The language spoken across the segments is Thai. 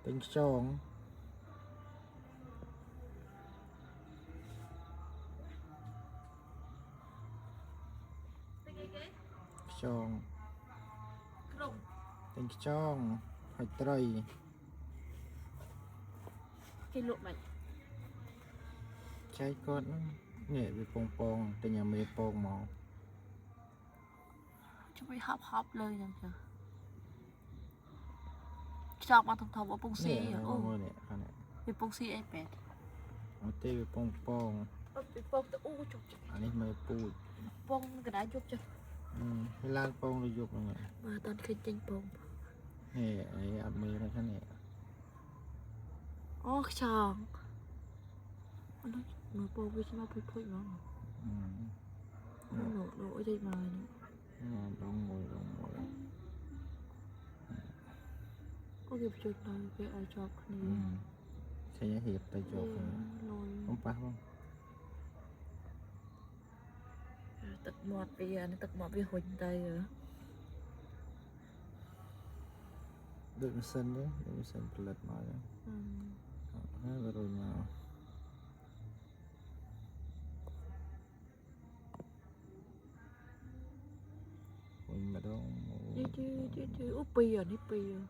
เป็นช่องช่องเป็นช่องหอยไตรcái lụa mày ใช้ก้อนเนี่ยไปปองแต่ยังไม่ปองหมอ chúng mày hấp lên rồi kìa chọc mà thầm thầm ở bông เนี่ย xì à เอา ô เนี่ยเอาเนี่ย cái bông xì em bẹt เอาเต้ไปปอง cái bông tự u chụp อันนี้ไม่ปูด bông cái đá chụp cho เวลาปองเรายกยังไง mà toàn khi chân bông เนี่ยไอ้อัดมือนะครับเนี่ย ô chàng nó bông với nó phơi phơi nó อืม nó nổ ở đây mà ลองมวย có kịp chụp này cái ai chọc อื này มใช้เหตุไปจบ lôi ต้องปะบ้าง tật mọt vì huỳnh đây rồi เดินเส้นเนี่ยเดินเส้นผลิตมาเนี่ยให้ไปโรยมาวิ่งมาดอง chứ úp pi à ní pi à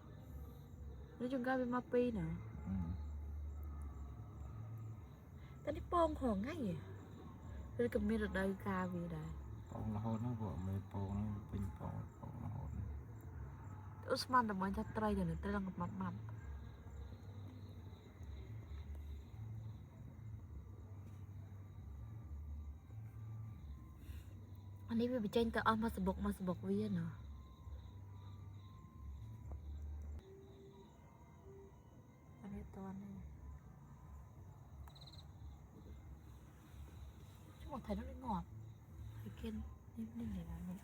nói chung cái bên ma pi nè อืม แต่นี่โป้งของง่ายเลยกับมีระดับกาวีได้ ปองละหอนนะบอกไม่ปองนะเป็นปองละหอน อุสมันแต่มันจะไตรเดี๋ยวนี้ไตรลังกับมัมอันนี้ไปเจนแต่เอามาสบกเวียนเนาะอันนี้ตอนนี้ช่วงไทยต้องได้งอดไทยเก้นนิ่มๆเลยนะนิ่ม